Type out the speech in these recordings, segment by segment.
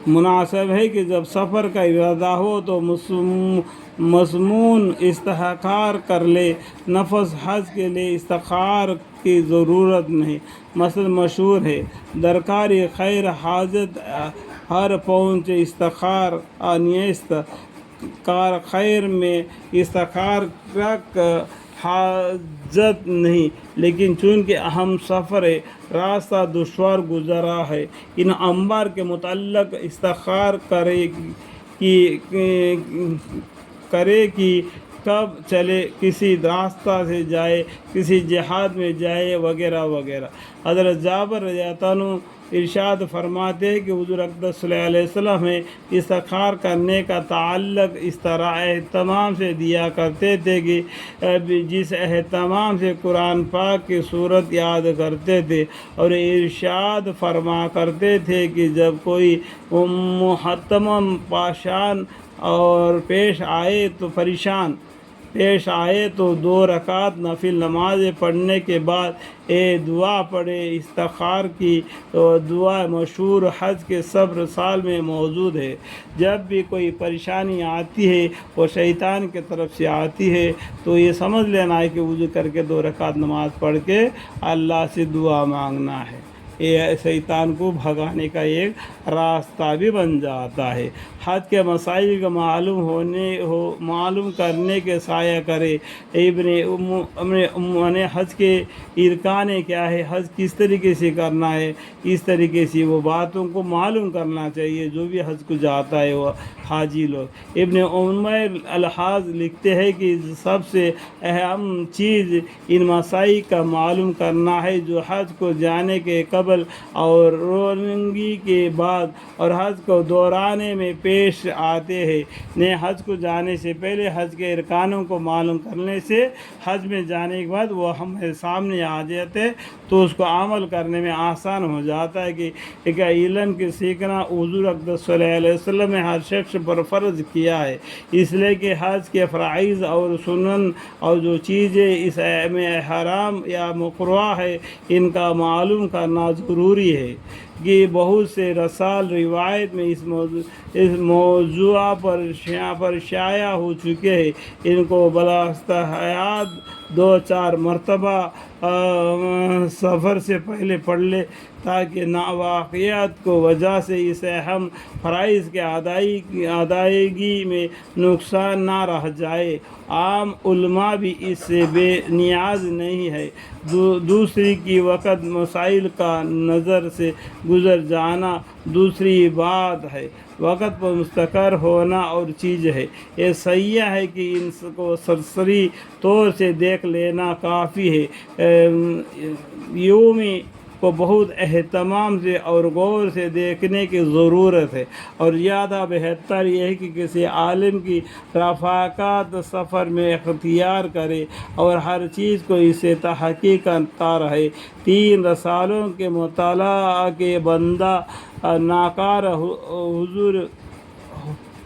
مناسب ہے کہ جب سفر کا ارادہ ہو تو مضمون استخار کر لے۔ نفس حج کے لیے استخار کی ضرورت نہیں۔ مثلا مشہور ہے درکار خیر حاجت ہر پہنچ استخار نیست، کار خیر میں استخار رکھ حاجت نہیں۔ لیکن چونکہ اہم سفر ہے، راستہ دشوار گزرا ہے، ان امور کے متعلق استخار کرے کہ کب چلے، کسی راستہ سے جائے، کسی جہاد میں جائے وغیرہ وغیرہ۔ حضرت جابر رضی اللہ عنہ ارشاد فرماتے ہیں کہ حضور اقدس صلی اللہ علیہ وسلم میں استخار کرنے کا تعلق اس طرح اہتمام سے دیا کرتے تھے کہ جس اہتمام سے قرآن پاک کی صورت یاد کرتے تھے، اور ارشاد فرما کرتے تھے کہ جب کوئی محتمم پاشان اور پیش آئے تو 2 رکعت نفل نماز پڑھنے کے بعد دعا پڑھے۔ استخار کی دعا مشہور حج کے سب رسال میں موجود ہے۔ جب بھی کوئی پریشانی آتی ہے، وہ شیطان کی طرف سے آتی ہے، تو یہ سمجھ لینا ہے کہ وضو کر کے 2 رکعت نماز پڑھ کے اللہ سے دعا مانگنا ہے۔ یہ شیطان کو بھگانے کا ایک راستہ بھی بن جاتا ہے۔ حج کے مسائل کا معلوم کرنے کے سایہ کرے۔ حج کے ارکان کیا ہے، حج کس طریقے سے کرنا ہے، اس طریقے سے وہ باتوں کو معلوم کرنا چاہیے جو بھی حج کو جاتا ہے وہ حاجی لوگ۔ ابن عمر الحاظ لکھتے ہیں کہ سب سے اہم چیز ان مسائل کا معلوم کرنا ہے جو حج کو جانے کے قبل اور روانگی کے بعد اور حج کو دوران میں پیش آتے ہیں۔ حج کو جانے سے پہلے حج کے ارکانوں کو معلوم کرنے سے حج میں جانے کے بعد وہ ہمارے سامنے آ جاتے تو اس کو عمل کرنے میں آسان ہو جاتا ہے کہ ایک علم کی سیکھنا حضور اقدس صلی اللہ علیہ وسلم نے ہر شخص پر فرض کیا ہے، اس لیے کہ حج کے فرائض اور سنن اور جو چیزیں اس میں حرام یا مکروہ ہے ان کا معلوم کرنا ضروری ہے۔ کہ بہت سے رسال روایت میں اس موضوع پر شائع ہو چکے ہیں، ان کو بالاستحیاد 2-4 مرتبہ سفر سے پہلے پڑھ لے تاکہ ناواقعیت کو وجہ سے اس اہم فرائض کے ادائیگی میں نقصان نہ رہ جائے۔ عام علماء بھی اس سے بے نیاز نہیں ہے۔ دوسری کی وقت مسائل کا نظر سے گزر جانا دوسری بات ہے، وقت پر مستقر ہونا اور چیز ہے۔ یہ صحیح ہے کہ ان کو سرسری طور سے دیکھ لینا کافی ہے، یومی کو بہت اہتمام سے اور غور سے دیکھنے کی ضرورت ہے، اور زیادہ بہتر یہ ہے کہ کسی عالم کی رفاقت سفر میں اختیار کرے اور ہر چیز کو اسے تحقیق کرتا رہے۔ 3 رسالوں کے مطالعہ کے بندہ ناکار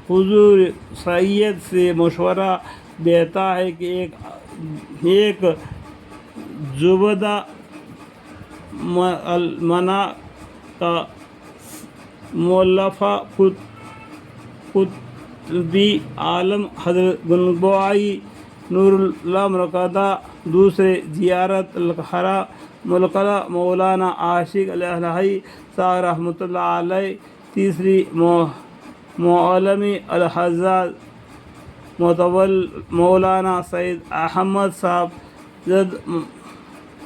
حضور سید سے مشورہ دیتا ہے کہ ایک زبدہ منا کا مولفہ قطبی عالم حضرت گنگوئی نور اللہ مرکزہ، دوسرے زیارت القلعہ مولانا عاشق الہی صاحب رحمۃ اللہ علیہ، تیسری معلمی الحجاج متول مولانا سید احمد صاحب زد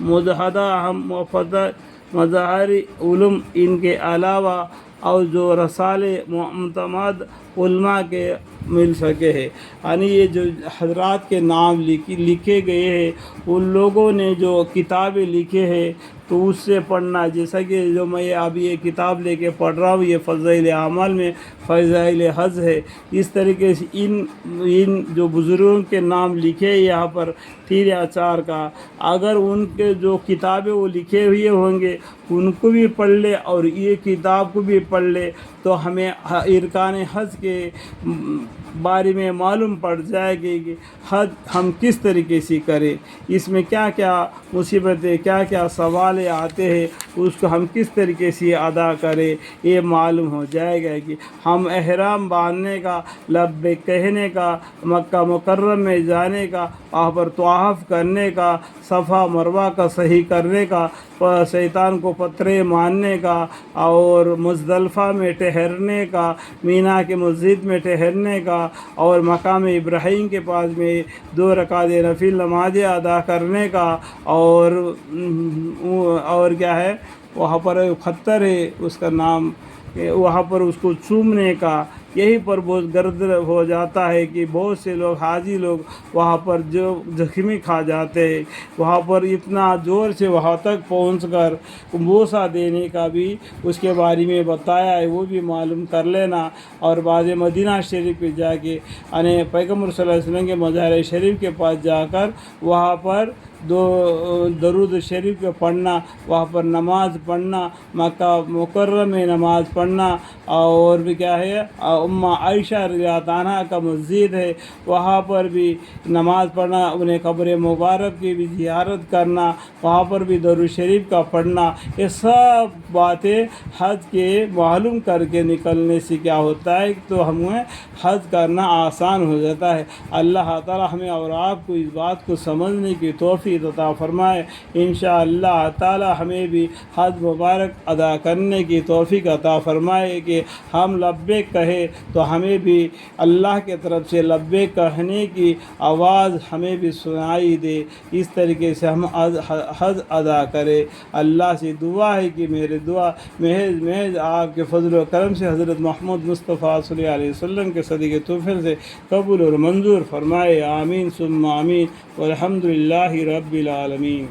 مجاہدہ محفظہ مظاہر علوم، ان کے علاوہ اور جو رسالے معتمد علماء کے مل سکے ہیں۔ یعنی یہ جو حضرات کے نام لکھے گئے ہیں ان لوگوں نے جو کتابیں لکھے ہیں تو اس سے پڑھنا، جیسا کہ جو میں ابھی یہ کتاب لے کے پڑھ رہا ہوں یہ فضائل اعمال میں فضائل حج ہے، اس طریقے سے ان جو بزرگوں کے نام لکھے یہاں پر 3 یا 4 کا، اگر ان کے جو کتابیں وہ لکھے ہوئے ہوں گے ان کو بھی پڑھ لے اور یہ کتاب کو بھی پڑھ لے تو ہمیں ارکان حج کے بارے میں معلوم پڑ جائے گی کہ حج ہم کس طریقے سے کریں، اس میں کیا کیا مصیبتیں، کیا کیا سوال نمازیں آتے ہیں اس کو ہم کس طریقے سے ادا کریں، یہ معلوم ہو جائے گا کہ ہم احرام باندھنے کا، لبیک کہنے کا، مکہ مکرم میں جانے کا، وہاں پر طواف کرنے کا، صفا مروہ کا صحیح کرنے کا، شیطان کو پتھرے مارنے کا، اور مزدلفہ میں ٹھہرنے کا، مینا کے مسجد میں ٹھہرنے کا، اور مقام ابراہیم کے پاس میں 2 رکعت نفل نمازیں ادا کرنے کا، اور کیا ہے وہاں پر پتھر ہے اس کا نام، وہاں پر اس کو چومنے کا، یہی پر بہت گرد ہو جاتا ہے کہ بہت سے لوگ حاجی لوگ وہاں پر جو زخمی کھا جاتے ہیں، وہاں پر اتنا زور سے وہاں تک پہنچ کر بوسہ دینے کا بھی اس کے بارے میں بتایا ہے، وہ بھی معلوم کر لینا۔ اور بعض مدینہ شریف پہ جا کے یعنی پیغمبر صلی اللہ علیہ وسلم کے مزار شریف کے پاس جا کر وہاں پر درود شریف کو پڑھنا، وہاں پر نماز پڑھنا، مکہ مکرمہ میں نماز پڑھنا، اور بھی کیا ہے اماں عائشہ رضی اللہ عنہا کا مسجد ہے وہاں پر بھی نماز پڑھنا، انہیں قبر مبارک کی بھی زیارت کرنا، وہاں پر بھی درود شریف کا پڑھنا، یہ سب باتیں حج کے معلوم کر کے نکلنے سے کیا ہوتا ہے تو ہمیں حج کرنا آسان ہو جاتا ہے۔ اللہ تعالی ہمیں اور آپ کو اس بات کو سمجھنے کی توفیق عطا فرمائے۔ انشاءاللہ تعالی ہمیں بھی حج مبارک ادا کرنے کی توفیق عطا فرمائے کہ ہم لبیک کہیں تو ہمیں بھی اللہ کے طرف سے لبیک کہنے کی آواز ہمیں بھی سنائی دے، اس طریقے سے ہم حج ادا کریں۔ اللہ سے دعا ہے کہ میرے دعا محض آپ کے فضل و کرم سے حضرت محمد مصطفیٰ صلی اللہ علیہ وسلم کے صدقے توفیق سے قبول اور منظور فرمائے، آمین ثم آمین، والحمد للہ رب العالمین۔